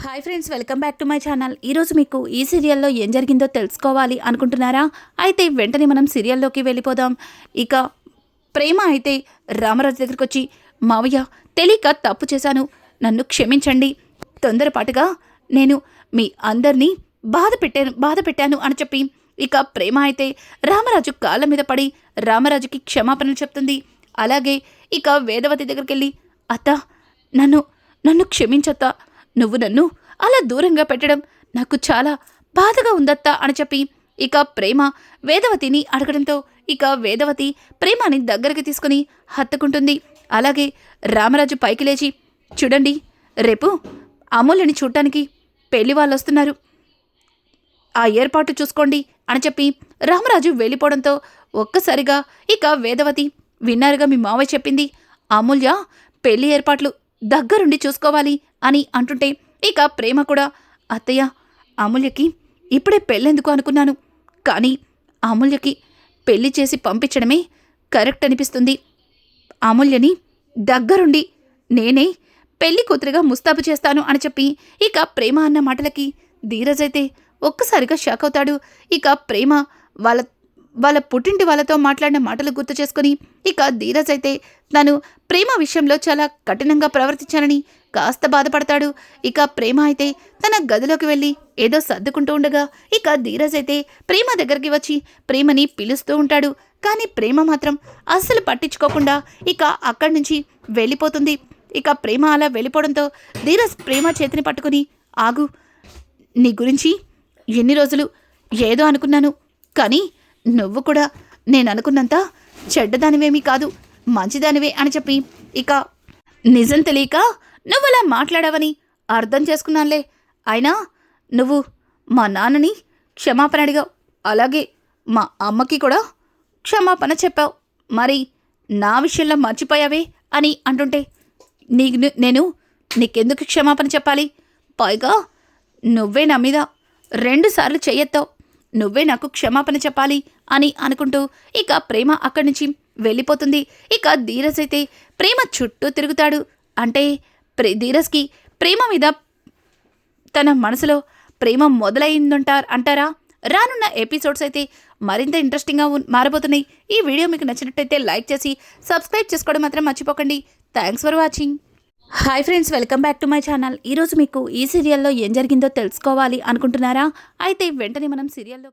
Hi friends, welcome back to my channel. ఈరోజు మీకు ఈ సీరియల్లో ఏం జరిగిందో తెలుసుకోవాలి అనుకుంటున్నారా? అయితే వెంటనే మనం సీరియల్లోకి వెళ్ళిపోదాం. ఇక ప్రేమ అయితే రామరాజు దగ్గరికి వచ్చి, మావయ్య తెలియక తప్పు చేశాను, నన్ను క్షమించండి, తొందరపాటుగా నేను మీ అందరినీ బాధ పెట్టాను అని చెప్పి ఇక ప్రేమ అయితే రామరాజు కాళ్ళ మీద పడి రామరాజుకి క్షమాపణలు చెప్తుంది. అలాగే ఇక వేదవతి దగ్గరికి వెళ్ళి, అత్త నన్ను క్షమించత్తా, నువ్వు నన్ను అలా దూరంగా పెట్టడం నాకు చాలా బాధగా ఉందత్తా అని చెప్పి ఇక ప్రేమ వేదవతిని అడగడంతో ఇక వేదవతి ప్రేమని దగ్గరికి తీసుకుని హత్తుకుంటుంది. అలాగే రామరాజు పైకి లేచి, చూడండి, రేపు అమూల్యని చూడటానికి పెళ్లి వాళ్ళు వస్తున్నారు, ఆ ఏర్పాటు చూసుకోండి అని చెప్పి రామరాజు వెళ్ళిపోవడంతో ఒక్కసారిగా ఇక వేదవతి, విన్నారుగా మీ మావయ్య చెప్పింది, అమూల్య పెళ్లి ఏర్పాట్లు దగ్గరుండి చూసుకోవాలి అని అంటుంటే ఇక ప్రేమ కూడా, అత్తయ్య అమూల్యకి ఇప్పుడే పెళ్ళెందుకు అనుకున్నాను, కానీ అమూల్యకి పెళ్లి చేసి పంపించడమే కరెక్ట్ అనిపిస్తుంది, అమూల్యని దగ్గరుండి నేనే పెళ్లి కూతురుగా ముస్తాబు చేస్తాను అని చెప్పి ఇక ప్రేమ అన్న మాటలకి ధీరజ్ అయితే ఒక్కసారిగా షాక్ అవుతాడు. ఇక ప్రేమ వాళ్ళ పుట్టింటి వాళ్ళతో మాట్లాడిన మాటలు గుర్తు చేసుకుని ఇక ధీరజ్ అయితే తను ప్రేమ విషయంలో చాలా కఠినంగా ప్రవర్తించానని కాస్త బాధపడతాడు. ఇక ప్రేమ అయితే తన గదిలోకి వెళ్ళి ఏదో సర్దుకుంటూ ఉండగా ఇక ధీరజ్ అయితే ప్రేమ దగ్గరికి వచ్చి ప్రేమని పిలుస్తూ ఉంటాడు. కానీ ప్రేమ మాత్రం అస్సలు పట్టించుకోకుండా ఇక అక్కడి నుంచి వెళ్ళిపోతుంది. ఇక ప్రేమ అలా వెళ్ళిపోవడంతో ధీరజ్ ప్రేమ చేతిని పట్టుకుని, ఆగు, నీ గురించి ఎన్ని రోజులు ఏదో అనుకున్నాను, కానీ నువ్వు కూడా నేను అనుకున్నంత చెడ్డదానివేమీ కాదు, మంచిదానివే అని చెప్పి ఇక నిజం తెలియక నువ్వలా మాట్లాడావని అర్థం చేసుకున్నానులే, అయినా నువ్వు మా నాన్నని క్షమాపణ అడిగావు, అలాగే మా అమ్మకి కూడా క్షమాపణ చెప్పావు, మరి నా విషయంలో మర్చిపోయావే అని అంటుంటే, నేను నీకెందుకు క్షమాపణ చెప్పాలి, పైగా నువ్వే నా మీద 2 సార్లు చెయ్యెత్తావు, నువ్వే నాకు క్షమాపణ చెప్పాలి అని అనుకుంటూ ఇక ప్రేమ అక్కడి నుంచి వెళ్ళిపోతుంది. ఇక ధీరజ్ అయితే ప్రేమ చుట్టూ తిరుగుతాడు. అంటే ధీరజ్కి ప్రేమ మీద తన మనసులో ప్రేమ అంటారా? రానున్న ఎపిసోడ్స్ అయితే మరింత ఇంట్రెస్టింగ్గా మారబోతున్నాయి. ఈ వీడియో మీకు నచ్చినట్టయితే లైక్ చేసి సబ్స్క్రైబ్ చేసుకోవడం మాత్రం మర్చిపోకండి. Thanks for watching. Hi friends, welcome back to my channel. ఈరోజు మీకు ఈ సీరియల్లో ఏం జరిగిందో తెలుసుకోవాలి అనుకుంటున్నారా? అయితే వెంటనే మనం సీరియల్లో